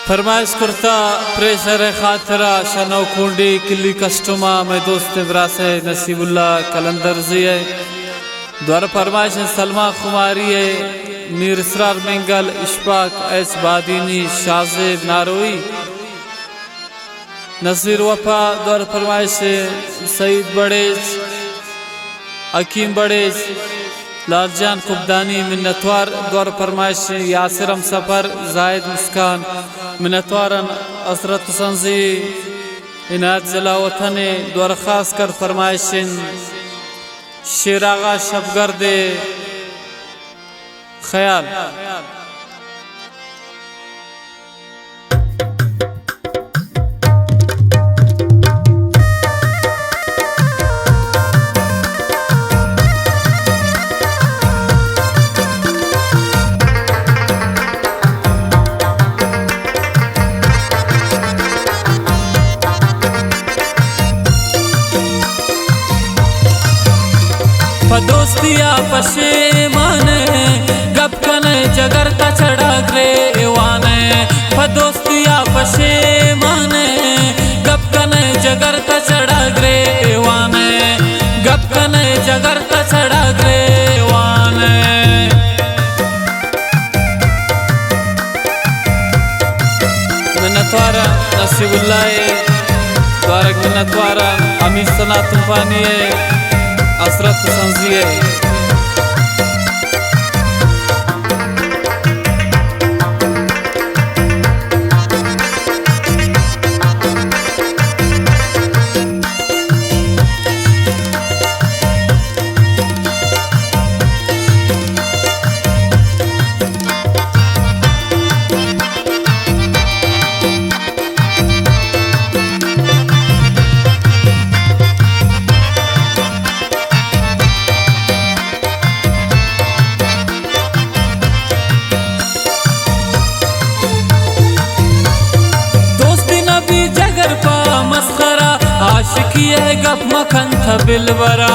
फरमाइश करता प्रेशर खातरा शनो कुंडी किली कस्टमा मैं दोस्त बरासे नसीबुल्ला कलंदर जी है द्वारा फरमाइश सलमा खुमारी है मीर इसरार मंगल इशफाक एस बादीनी शाजेब नारोई नसीर वफा द्वारा फरमाइश सईद बड़ेज अकीम बड़ेज लालजान कुबदानी मिन्नतवार द्वार फरमाइश यासिरम सफर जायद मुस्कान मिन्नतवारन असरत संजी इनायत जलावतने द्वार खास कर फरमाइश शेरागा शबगर्दे ख्याल दोस्तिया पशेमाने गप कने जगर का चढ़ा ग्रेवाने दोस्तिया पशेमाने गप कने जगर का चढ़ा ग्रेवाने गप कने जगर का चढ़ा ग्रेवाने मिन्नतवारा नसीबुल्लाह द्वारक मिन्नतवारा अमीर सना तूफानी असरत संजिए आशिकी है गप मखन था बिलवरा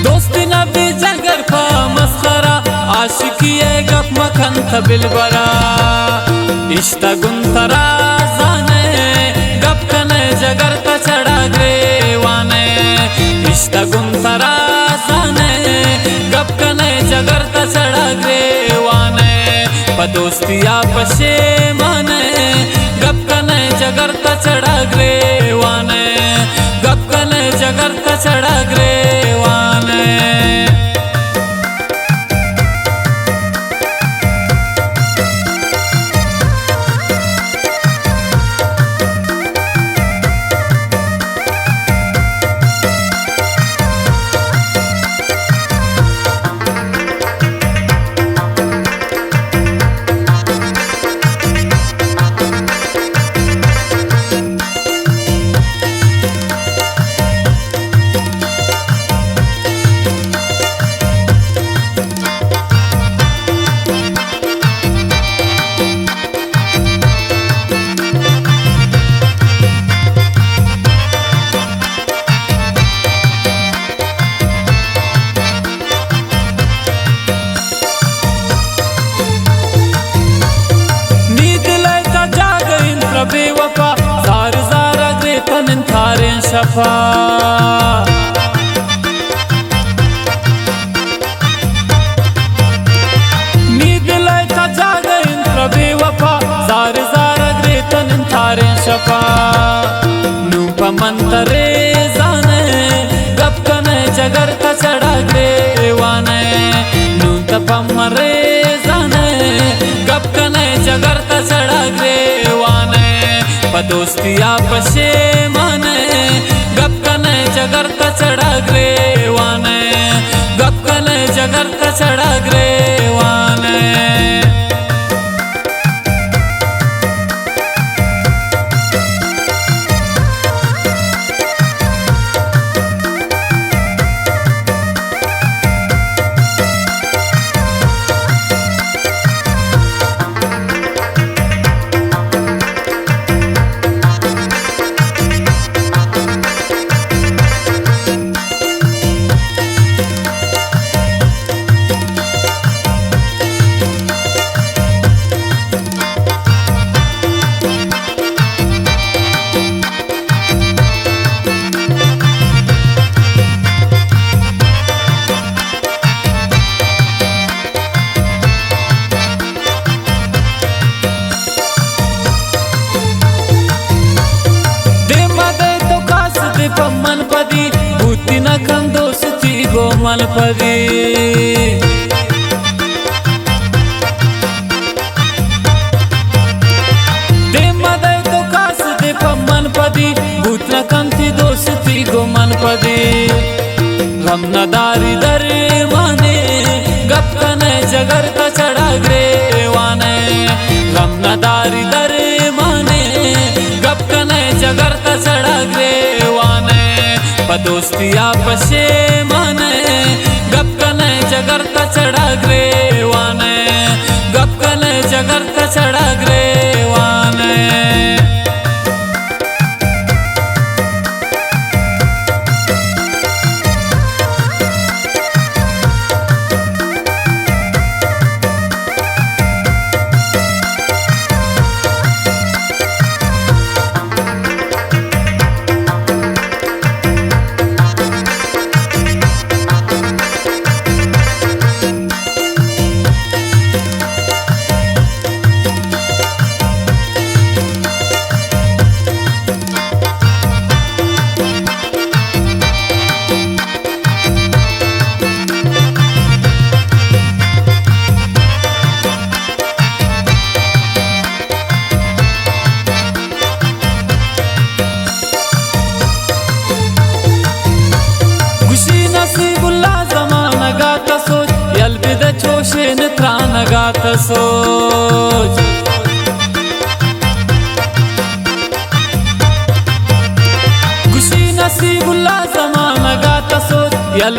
दोस्ती न भी जगर पा मस्खरा आशिकी है गप मखन था बिलवरा इश्ता गुंतरा जाने गप कने जगर का चढ़ा ग्रेवाने इश्ता गुंतरा जाने गप कने जगर का चढ़ा ग्रेवाने दोस्तिया पशेमाने गप कने जगर का चढ़ा ग्रेवाने गप कने जगर का चढ़ा ग्रेवाने बेवफा जार जारा ग्रेतन थारे शफा नींद लायता जागे इंद्र बेवफा जार जारा ग्रेतन थारे शफा नूपा मंतरे जाने गप कने जगर का चढ़ा ग्रेवाने नूपा मरे जाने गप कने जगर का चढ़ा ग्रेवाने दोस्तिया पशेमाने गप कने जगर का चढ़ा ग्रेवाने गप कने जगर का चढ़ा ग्रेवाने कम दोस्ती गो मन पदी दे मदय तो कास दे पमन पदी भूतना कम थी दोस्ती गो मन पदी गम न दारी दर माने गप कने जगर का चढ़ा ग्रे वाने गम न दारी दर माने गप कने जगर का चढ़ा ग्रे वाने पदोस्तिया पशे माने गप कने जगर का चढ़ा ग्रे वाने गप कने जगर का चढ़ा ग्रे वाने चोशेन त्राण गात सोच खुशी नसीबुल्ला जमान गात सोच यल